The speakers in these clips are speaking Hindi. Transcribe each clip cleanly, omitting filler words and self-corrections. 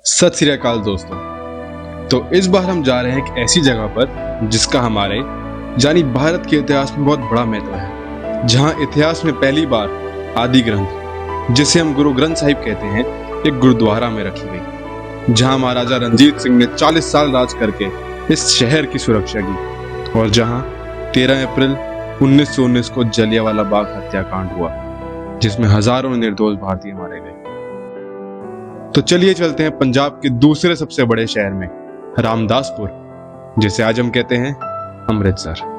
सत श्री अकाल दोस्तों। तो इस बार हम जा रहे हैं एक ऐसी जगह पर जिसका हमारे यानी भारत के इतिहास में बहुत बड़ा महत्व है, जहां इतिहास में पहली बार आदि ग्रंथ, जिसे हम गुरु ग्रंथ साहिब कहते हैं, एक गुरुद्वारा में रखी गई, जहां महाराजा रणजीत सिंह ने 40 साल राज करके इस शहर की सुरक्षा की और जहां 13 अप्रैल 1919 को जलियांवाला बाग हत्याकांड हुआ, जिसमें हजारों निर्दोष भारतीय मारे गए। तो चलिए चलते हैं पंजाब के दूसरे सबसे बड़े शहर में, रामदासपुर, जिसे आज हम कहते हैं Amritsar.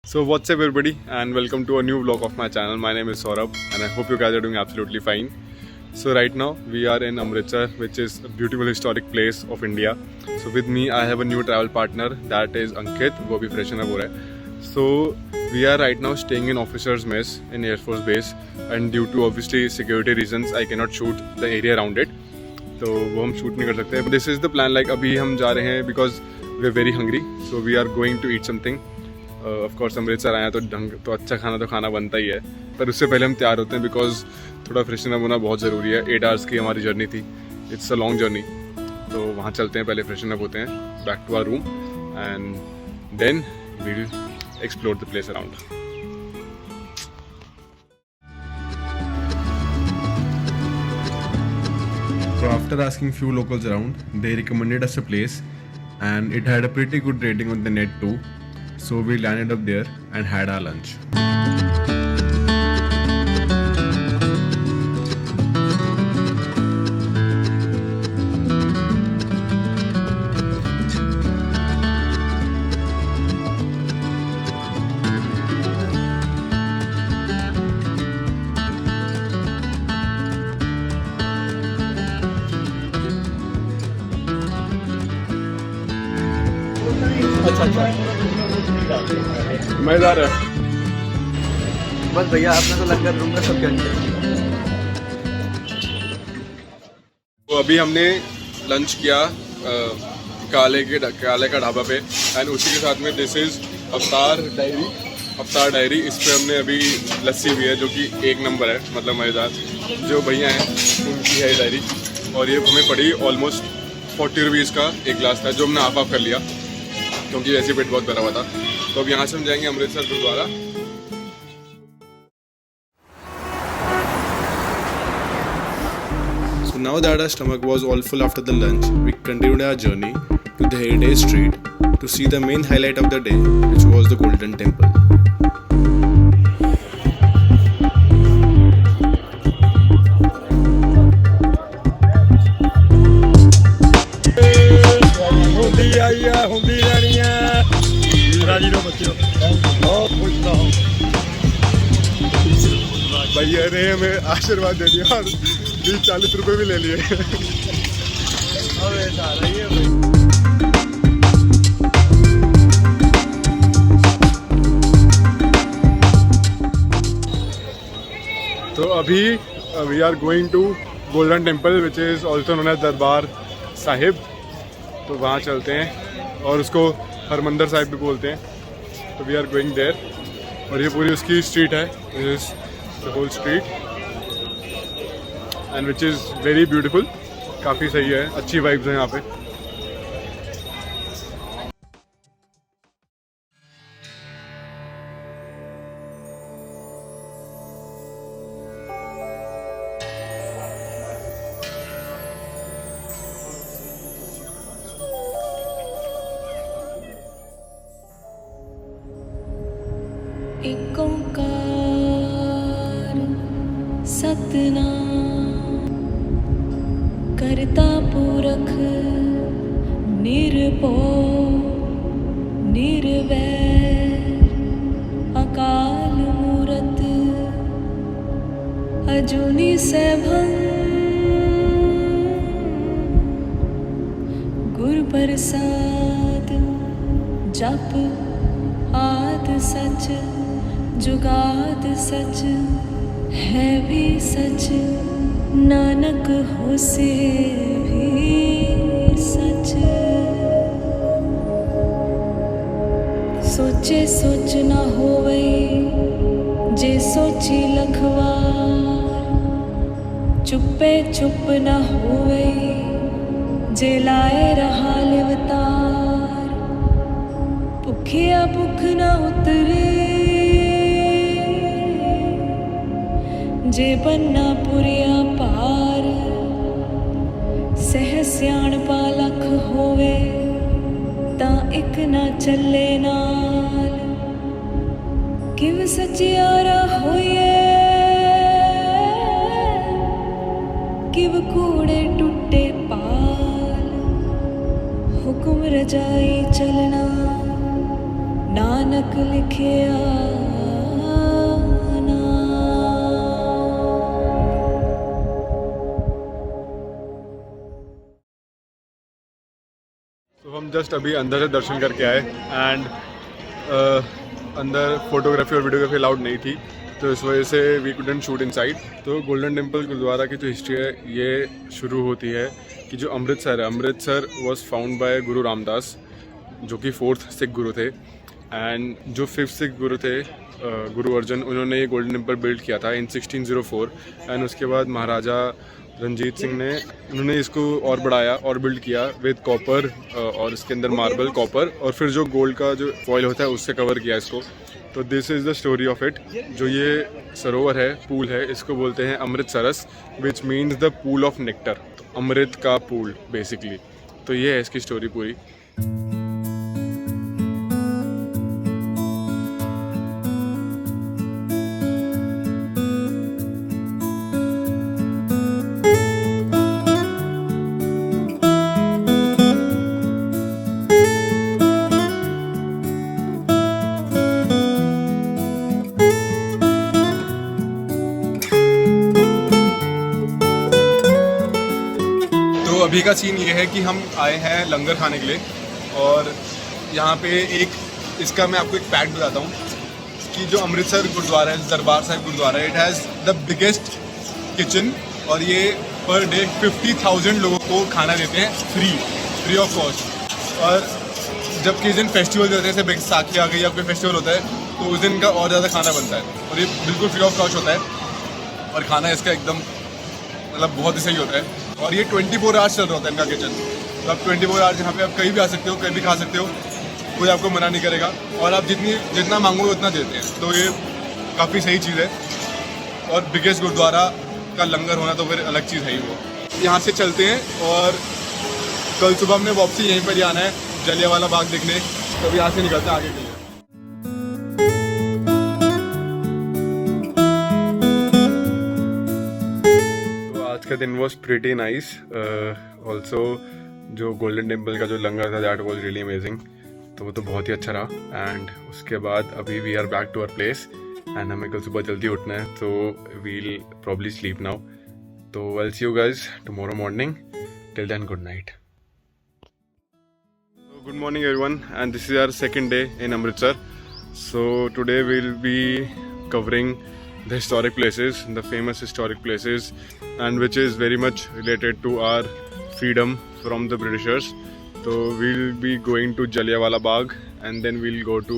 So what's up everybody and welcome to a new vlog of my channel. My name is Saurabh and I hope you guys are doing absolutely fine. So right now we are in Amritsar, which is a beautiful historic place of India. So with me I have a new travel partner, that is Ankit, वो भी freshen up हो रहा है. So we are right now staying in Officers Mess in Air Force Base and due to obviously security reasons I cannot shoot the area around it. तो वो हम shoot नहीं कर सकते. This is the plan, like अभी हम जा रहे हैं because we are very hungry. So we are going to eat something. Of course Amritsar आया तो अच्छा खाना तो खाना बनता ही है, पर उससे पहले हम तैयार होते हैं बिकॉज थोड़ा फ्रेशन अप होना बहुत ज़रूरी है। 8 आवर्स की हमारी जर्नी थी, इट्स अ लॉन्ग जर्नी। तो वहाँ चलते हैं, पहले फ्रेशन अप होते हैं, back to our room and then we will explore the place around. So after asking few locals around, they recommended us a place and it had a pretty good rating on the net too. So we landed up there and had our lunch. मजेदार है बस भैया, आपने तो लंगर लूंगा सब क्या। तो अभी हमने लंच किया काले का ढाबा पे एंड उसी के साथ में दिस इज अवतार डायरी। इस पे हमने अभी लस्सी भी है जो कि एक नंबर है, मतलब मज़ेदार। जो भैया हैं उनकी है डायरी और ये हमें पड़ी ऑलमोस्ट 40 रुपीज़ का एक गिलास था, जो हमने हाफ कर लिया क्योंकि वैसे पेट बहुत भरा हुआ था। तो अब यहाँ से हम जाएंगे Amritsar gurdwara. So now that our stomach was all full after the lunch, we continued our journey to the Heritage Street to see the main highlight of the day, which was the Golden Temple. भैया ने हमें आशीर्वाद दे दिया और 20-40 रुपए भी ले लिए। तो अभी we are going to Golden Temple which is also known as Darbar Sahib. तो वहाँ चलते हैं और उसको हरमंदर साहिब भी बोलते हैं। तो वी आर गोइंग देयर और ये पूरी उसकी स्ट्रीट है, is the whole street and which is very beautiful. काफ़ी सही है, अच्छी वाइब्स हैं यहाँ पे। एक ओंकार ओंकार सतनाम करता पुरख निर्भय निर्वैर अकाल मूरत अजूनी सैभं गुर प्रसाद जप आद सच जुगाद सच है भी सच नानक होसे भी सच सोचे सोच न होवे जे सोची लखवार चुप्पे चुप न होवे जे लाए रहा लिवतार भुखिया भुख न उतरे जे बन्ना पुरिया पार सह सियाणपा लख होवे तां इक ना चले नाल किव सचियारा होइए किव कूड़े टुटे पाल हुक्म रजाई चलना नानक लिखिया तो हम जस्ट अभी अंदर से दर्शन करके आए एंड अंदर फोटोग्राफी और वीडियोग्राफी अलाउड नहीं थी, तो इस वजह से वी कुडंट शूट इनसाइड। तो गोल्डन टेम्पल गुरुद्वारा की जो हिस्ट्री है ये शुरू होती है कि जो अमृतसर है, अमृतसर वॉज फाउंड बाय गुरु रामदास जो कि 4th सिख गुरु थे, एंड जो 5th सिख गुरु थे गुरु अर्जन, उन्होंने ये गोल्डन टेम्पल बिल्ड किया था इन 1604। एंड उसके बाद महाराजा रंजीत सिंह ने उन्होंने इसको और बढ़ाया और बिल्ड किया विद कॉपर और इसके अंदर मार्बल कॉपर और फिर जो गोल्ड का जो फॉइल होता है उससे कवर किया इसको। तो this is the story of it. जो ये सरोवर है, पूल है, इसको बोलते हैं Amritsaras, which means the pool of nectar, तो अमृत का पूल बेसिकली। तो ये है इसकी स्टोरी पूरी। अभी का सीन ये है कि हम आए हैं लंगर खाने के लिए और यहाँ पे एक इसका मैं आपको एक फैक्ट बताता हूँ कि जो अमृतसर गुरुद्वारा है, Darbar Sahib gurdwara, it has the biggest kitchen और ये पर डे 50,000 लोगों को खाना देते हैं फ्री ऑफ कॉस्ट। और जब किसी दिन फेस्टिवल होते हैं, जैसे बैसाखी आ गई या कोई फेस्टिवल होता है, तो उस दिन का और ज़्यादा खाना बनता है और ये बिल्कुल फ्री ऑफ कॉस्ट होता है और खाना इसका एकदम मतलब बहुत ही सही होता है। और ये 24 आवर्स चल रहा होता है इनका किचन, तो आप 24 आवर्स यहाँ पे आप कहीं भी आ सकते हो, कहीं भी खा सकते हो, कोई आपको मना नहीं करेगा और आप जितना मांगोगे उतना देते हैं। तो ये काफ़ी सही चीज़ है और बिगेस्ट गुरुद्वारा का लंगर होना तो फिर अलग चीज़ है ही वो। यहाँ से चलते हैं और कल सुबह हमने वापसी यहीं पर ही आना है जलियांवाला बाग देखने, तो अभी यहाँ से निकलते हैं आगे के लिए। आज का दिन वॉज प्रिटी नाइस। ऑल्सो जो गोल्डन टेम्पल का जो लंगर था दैट वॉज रियली अमेजिंग, तो वो तो बहुत ही अच्छा रहा। एंड उसके बाद अभी we are back to our place and हमें कल सुबह जल्दी उठना है, तो वील प्रॉब्ली स्लीप नाउ। तो we'll see you guys tomorrow morning, till then good night. Good morning everyone and this is our second day in Amritsar. So today we will be covering the historic places, the famous historic places, and which is very much related to our freedom from the Britishers. So we'll be going to Jallianwala Bagh and then we'll go to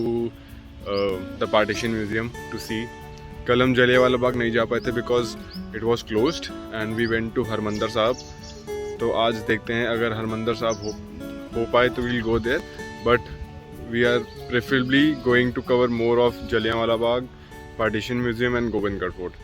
the Partition Museum to see. कल हम जलियांवाला बाग नहीं जा पाए थे because it was closed and we went to Harmandir साहब। तो आज देखते हैं अगर हरमंदिर साहब हो पाए तो we'll go there, but we are preferably going to cover more of Jallianwala Bagh, Partition Museum and Gobindgarh Fort.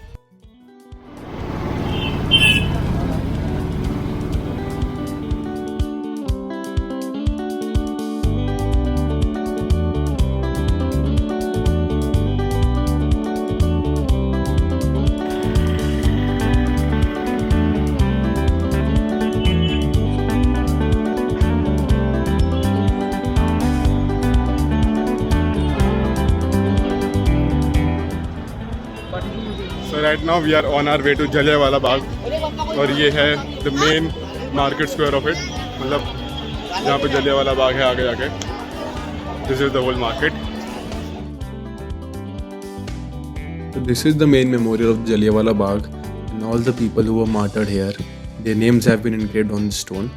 right now we are on our way to Jallianwala Bagh और ये है the main market square of it. मतलब जहाँ पे जलियांवाला बाग है आगे जाके. This is the whole market. So this is the main memorial of Jallianwala Bagh and all the people who were martyred here. Their names have been engraved on the stone.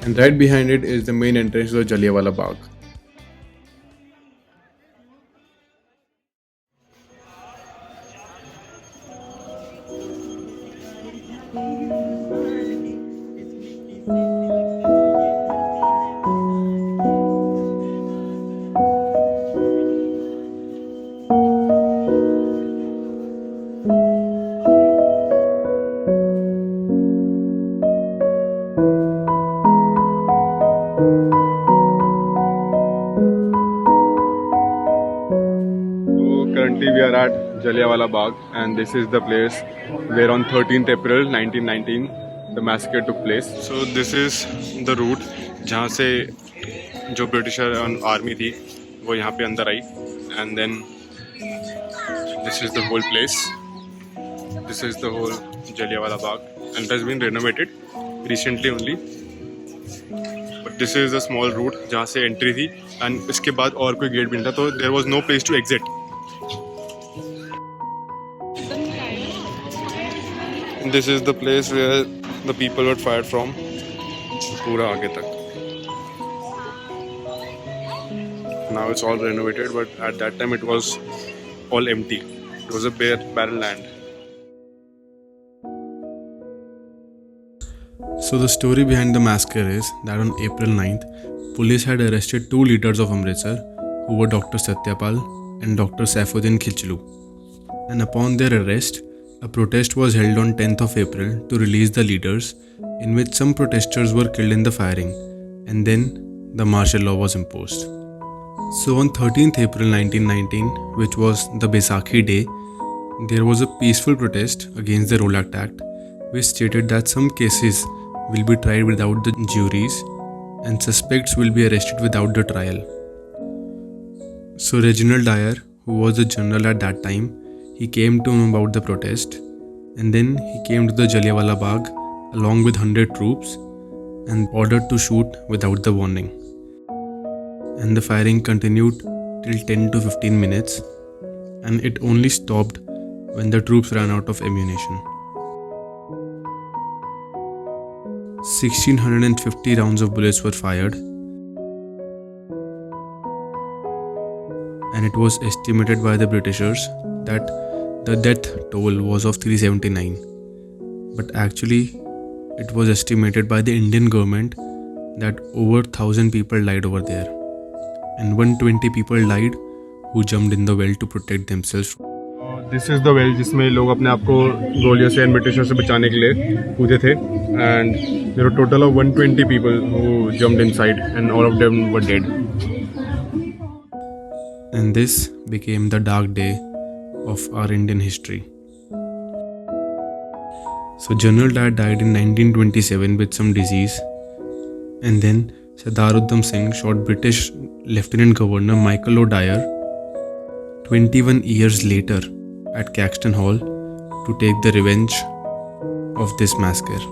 And right behind it is the main entrance to the Jallianwala Bagh. Currently we are at Jallianwala Bagh and this is the place where on 13th April 1919 the massacre took place. So this is the route जहाँ से जो ब्रिटिशर आर्मी थी वो यहाँ पे अंदर आई and then this is the whole place. This is the whole Jallianwala Bagh and it has been renovated recently only. But this is the small route जहाँ से entry थी and इसके बाद और कोई गेट भी नहीं था तो there was no place to exit. This is the place where the people were fired from. पूरा आगे तक. Now it's all renovated, but at that time it was all empty. It was a barren land. So the story behind the massacre is that on April 9th, police had arrested two leaders of Amritsar, who were Dr. Satyapal and Dr. Saifuddin Khilji. And upon their arrest, a protest was held on 10th of April to release the leaders, in which some protesters were killed in the firing, and then the martial law was imposed. So on 13th April 1919, which was the Baisakhi day, there was a peaceful protest against the Role Act, which stated that some cases will be tried without the juries and suspects will be arrested without the trial. So Reginald Dyer, who was the general at that time, he came to know about the protest and then he came to the Jallianwala Bagh along with 100 troops and ordered to shoot without the warning. And the firing continued till 10 to 15 minutes and it only stopped when the troops ran out of ammunition. 1650 rounds of bullets were fired and it was estimated by the Britishers that the death toll was of 379, but actually it was estimated by the Indian government that over 1000 people died over there and 120 people died who jumped in the well to protect themselves. This is the well जिसमें लोग अपने आप को गोलियों से and ब्रिटिशर्स से बचाने के लिए कूदे थे and there were a total of 120 people who jumped inside and all of them were dead. And this became the dark day of our Indian history. So General Dyer died in 1927 with some disease and then Sardar Udham Singh shot British Lieutenant Governor Michael O'Dwyer 21 years later at Caxton Hall to take the revenge of this massacre.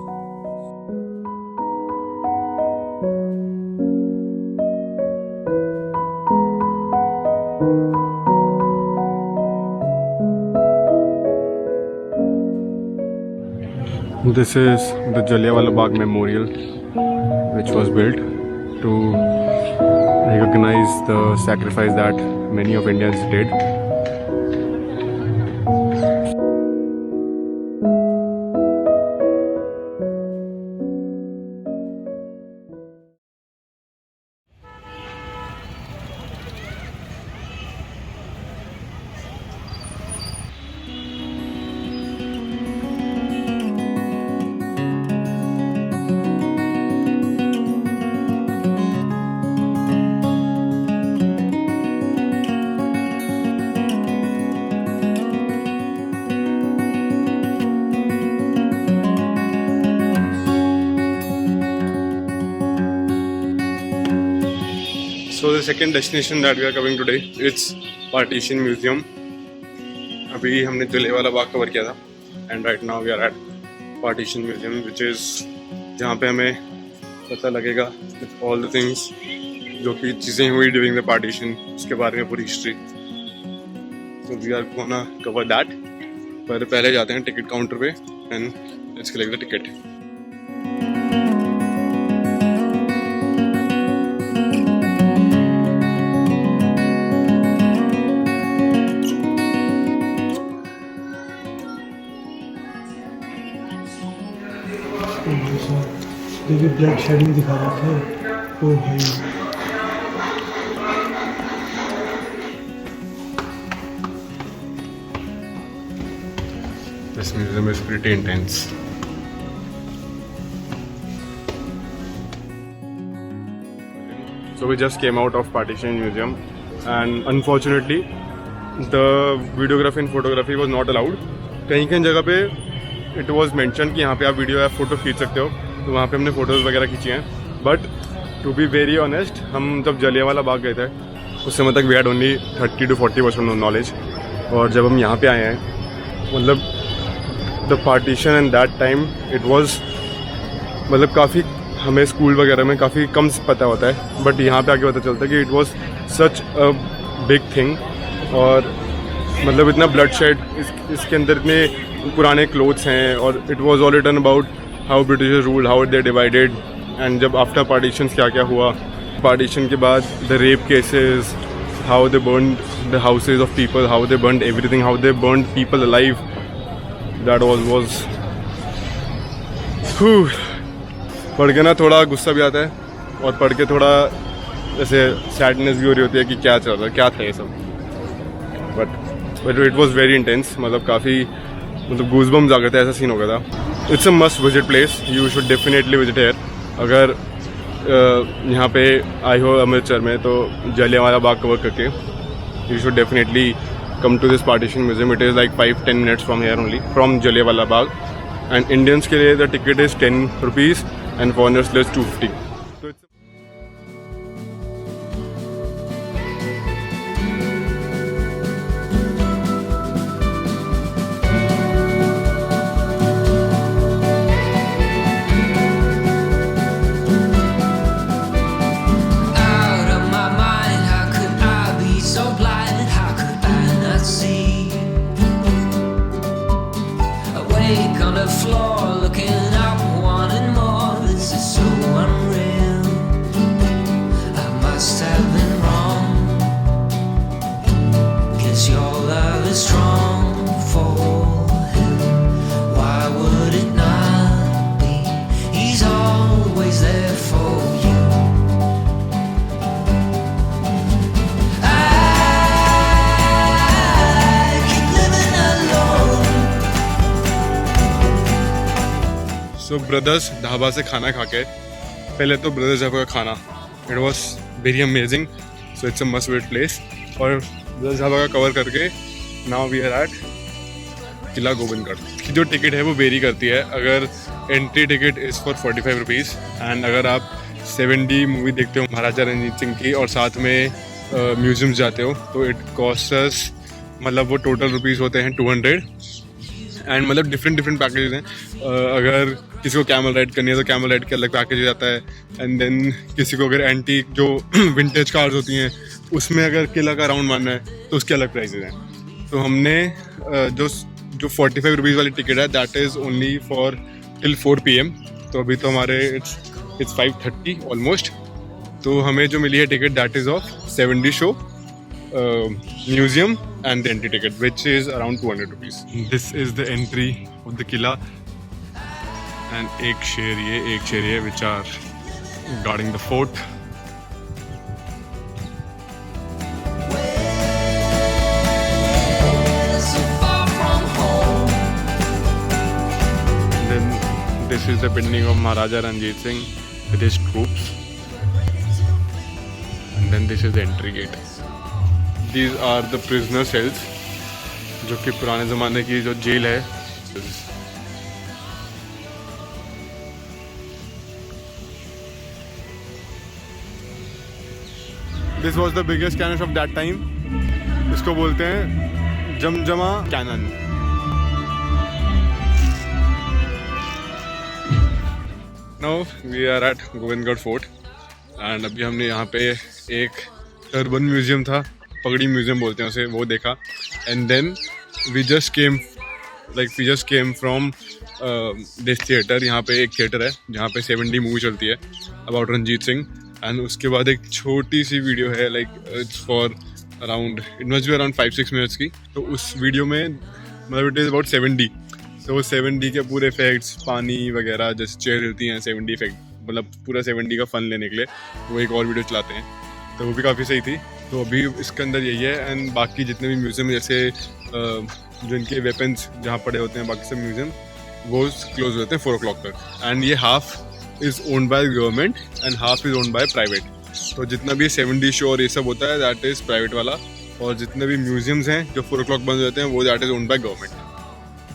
This is the Jallianwala Bagh Memorial, which was built to recognize the sacrifice that many of Indians did. So the second destination that we are covering today, it's Partition Museum. अभी हमने जलियांवाला बाग कवर किया था and right now we are at partition museum which is जहाँ पे हमें पता लगेगा ऑल द थिंग्स जो कि चीज़ें हुई ड्यूरिंग द पार्टीशन, उसके बारे में पूरी history. So we are gonna cover that, पर पहले जाते हैं टिकट काउंटर पे and let's collect the ticket. देखिए ब्लड शेडिंग दिखा रखा है। ओ भाई This museum is pretty intense. So we just came out of Partition Museum and unfortunately the videography and photography was not allowed. कहीं जगह पे it was mentioned कि यहाँ पे आप वीडियो या फोटो खींच सकते हो, तो वहाँ पे हमने फ़ोटोज़ वगैरह खींची हैं। But to be very honest, हम जब जलियांवाला बाग गए थे उस समय तक we had only 30 to 40% knowledge, और जब हम यहाँ पे आए हैं मतलब the partition and that time it was मतलब काफ़ी हमें स्कूल वगैरह में काफ़ी कम पता होता है, बट यहाँ पे आके पता चलता है कि it was such a big thing. और मतलब इतना ब्लड शेड, इसके अंदर इतने पुराने क्लोथ्स हैं, और it was all written about how British rule, how they divided, and जब आफ्टर पार्टीशन क्या क्या हुआ, पार्टीशन के बाद the rape cases, how they burn the houses of people, how they burn everything, how they burn people alive. That was पढ़ के ना थोड़ा गुस्सा भी आता है, और पढ़ के थोड़ा जैसे सैडनेस भी हो रही होती है कि क्या चल रहा है, क्या था ये सब। But it was very intense, मतलब काफ़ी मतलब गूज़बम्स आ गए थे, ऐसा सीन हो गया था। It's a must visit place, you should definitely visit here. अगर यहाँ पे आए हो अमृतसर में तो जलियांवाला बाग कवर करके you should definitely come to this partition museum. It is like 5-10 minutes from here only, from Jallianwala Bagh, and Indians के लिए the ticket is 10 rupees and foreigners less 250. So it's Out of my mind, how could I be so blind? How could I not see? Awake on the floor, looking up, wanting more. This is so unreal. I must have been wrong. Guess your love is strong for him. Why would it not be? He's always there for you. So brothers dhaba से खाना खा के, पहले तो ब्रदर्स ढाबा का खाना it was very amazing, so it's a must visit place. और ब्रदर्स ढाबा का कवर करके नाउ वी आर एट किला गोविंदगढ़ की जो टिकट है वो वेरी करती है। अगर entry ticket is for 45 rupees, and अगर आप 7D मूवी देखते हो महाराजा रणजीत सिंह की और साथ में म्यूजियम्स जाते हो तो इट कॉस्ट्स मतलब वो टोटल रुपीज़ होते हैं 200। एंड मतलब डिफरेंट पैकेजेस हैं। अगर किसी को कैमल राइड करनी है तो कैमल राइड के अलग पैकेज आता है, एंड देन किसी को अगर एंटीक जो विंटेज कार्स होती हैं उसमें अगर किला का राउंड मारना है तो उसके अलग प्राइसेस हैं। तो हमने जो 45 रुपीज़ वाली टिकट है that is only for till 4 PM। तो अभी तो हमारे इट्स 5:30 ऑलमोस्ट। तो हमें जो मिली है ticket that is of 7D show, museum and the entry ticket which is around 200 rupees. This is the entry of the Killa, and एक शेर ये which are guarding the fort. So far from home. Then this is the building of Maharaja Ranjit Singh with his troops, and then this is the entry gate. These are the prisoner cells, जो कि पुराने ज़माने की जो जेल है। This was the biggest cannon of that time. इसको बोलते हैं Zamzama cannon. Now we are at Gobindgarh fort and अभी हमने यहाँ पे एक टर्बन म्यूजियम था, पगड़ी म्यूजियम बोलते हैं उसे, वो देखा। And then we just came from this theatre. यहाँ पे एक थिएटर है जहाँ पे 7D मूवी चलती है अबाउट रंजीत सिंह। एंड उसके बाद एक छोटी सी वीडियो है, like it's for around, it must be around 5-6 minutes की। तो उस वीडियो में मतलब इट इज़ अबाउट 7D। तो वो 7D के पूरे इफेक्ट्स, पानी वगैरह, जैसे चेयर हिलती हैं, 7D इफेक्ट, मतलब पूरा 7D का फन लेने के लिए वो एक और वीडियो चलाते हैं। तो वो भी काफ़ी सही थी। तो अभी इसके अंदर यही है। एंड बाकी जितने भी म्यूज़ियम, जैसे जो इनके वेपन्स जहाँ पड़े होते हैं, बाकी सब म्यूज़ियम वो क्लोज होते हैं 4 o'clock तक। एंड ये half is owned by government and half is owned by private. तो जितना भी 7D शो और ये सब होता है दैट इज़ प्राइवेट वाला, और जितने भी म्यूज़ियम्स हैं जो 4 o'clock बंद हो जाते हैं वो that is owned by government.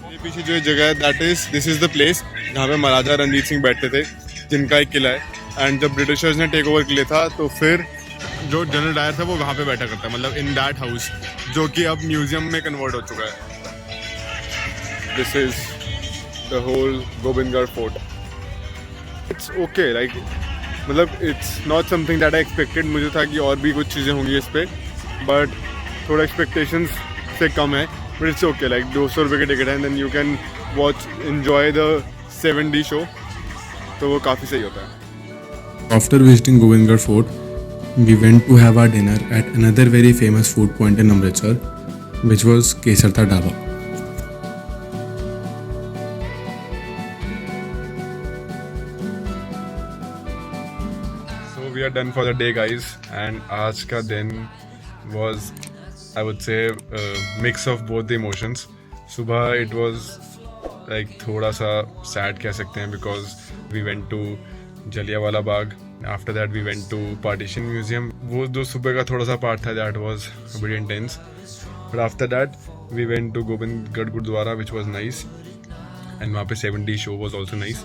मेरे पीछे जो जगह है that is, this is the place जहाँ पे महाराजा रणजीत सिंह बैठते थे, जिनका एक किला है। एंड जब ब्रिटिशर्स ने टेक ओवर किया था तो फिर जो जनरल डायर था वो वहाँ पे बैठा करता है, मतलब इन दैट हाउस, जो कि अब म्यूजियम में कन्वर्ट हो चुका है। This is the whole Gobindgarh fort. It's okay, like मतलब it's not something that I expected. मुझे था कि और भी कुछ चीज़ें होंगी इस पर, बट थोड़ा एक्सपेक्टेशंस से कम है। बट इट्स ओके, लाइक 200 रुपये की टिकट है, then you can watch, enjoy the 7D show. तो वो काफ़ी सही होता है। After visiting Govindgarh Fort, we went to have our dinner at another very famous food point in Amritsar, which was Kesartha Dhaba. So we are done for the day, guys, and आज का दिन was, I would say, a mix of both the emotions. सुबह it was like थोड़ा सा sad कह सकते हैं, because we went to Jallianwala Bagh. After that we went to Partition Museum. वो जो सुबह का थोड़ा सा पार्ट था that was a bit intense. But after that we went to Govindgarh gurdwara, which was nice. And वहाँ पे 7D show was also nice.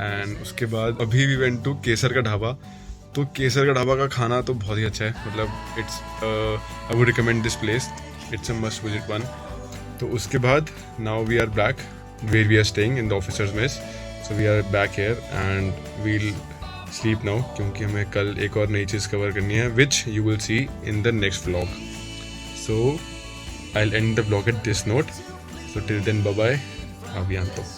And उसके बाद अभी we went to केसर का ढाबा। तो केसर का ढाबा का खाना तो बहुत ही अच्छा है, मतलब it's I would recommend this place. It's a must visit one. तो उसके बाद now we are back where we are staying in the officers mess. So we are back here and we'll sleep now, क्योंकि हमें कल एक और नई चीज़ कवर करनी है, which you will see in the next vlog. So I'll end the vlog at this note. So till then, bye bye. Abhiyanto.